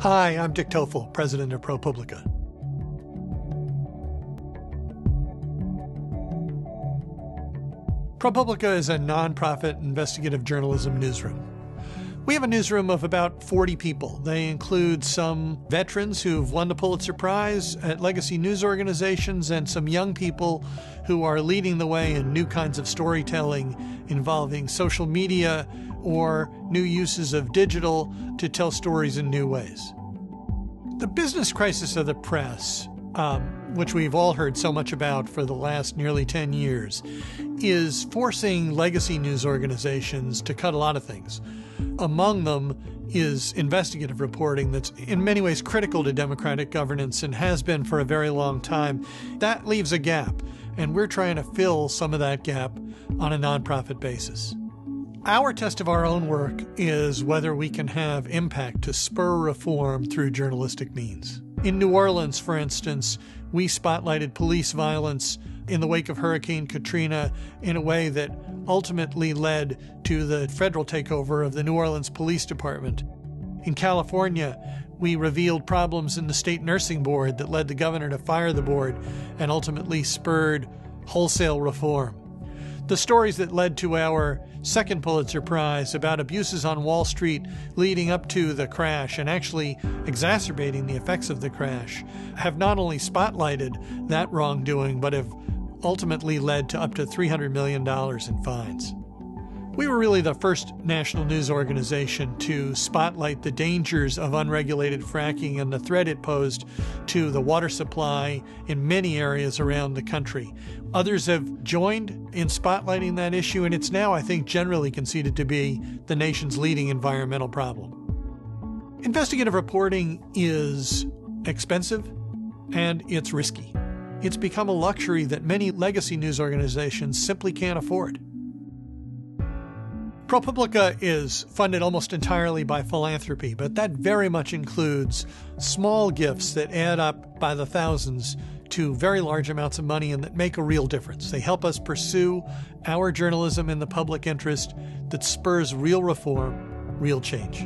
Hi, I'm Dick Toffel, president of ProPublica. ProPublica is a nonprofit investigative journalism newsroom. We have a newsroom of about 40 people. They include some veterans who've won the Pulitzer Prize at legacy news organizations and some young people who are leading the way in new kinds of storytelling involving social media or new uses of digital to tell stories in new ways. The business crisis of the press, which we've all heard so much about for the last nearly 10 years, is forcing legacy news organizations to cut a lot of things. Among them is investigative reporting that's in many ways critical to democratic governance and has been for a very long time. That leaves a gap, and we're trying to fill some of that gap on a nonprofit basis. Our test of our own work is whether we can have impact to spur reform through journalistic means. In New Orleans, for instance, we spotlighted police violence in the wake of Hurricane Katrina in a way that ultimately led to the federal takeover of the New Orleans Police Department. In California, we revealed problems in the state nursing board that led the governor to fire the board and ultimately spurred wholesale reform. The stories that led to our second Pulitzer Prize about abuses on Wall Street leading up to the crash and actually exacerbating the effects of the crash have not only spotlighted that wrongdoing, but have ultimately led to up to $300 million in fines. We were really the first national news organization to spotlight the dangers of unregulated fracking and the threat it posed to the water supply in many areas around the country. Others have joined in spotlighting that issue, and it's now, I think, generally conceded to be the nation's leading environmental problem. Investigative reporting is expensive and it's risky. It's become a luxury that many legacy news organizations simply can't afford. ProPublica is funded almost entirely by philanthropy, but that very much includes small gifts that add up by the thousands to very large amounts of money and that make a real difference. They help us pursue our journalism in the public interest that spurs real reform, real change.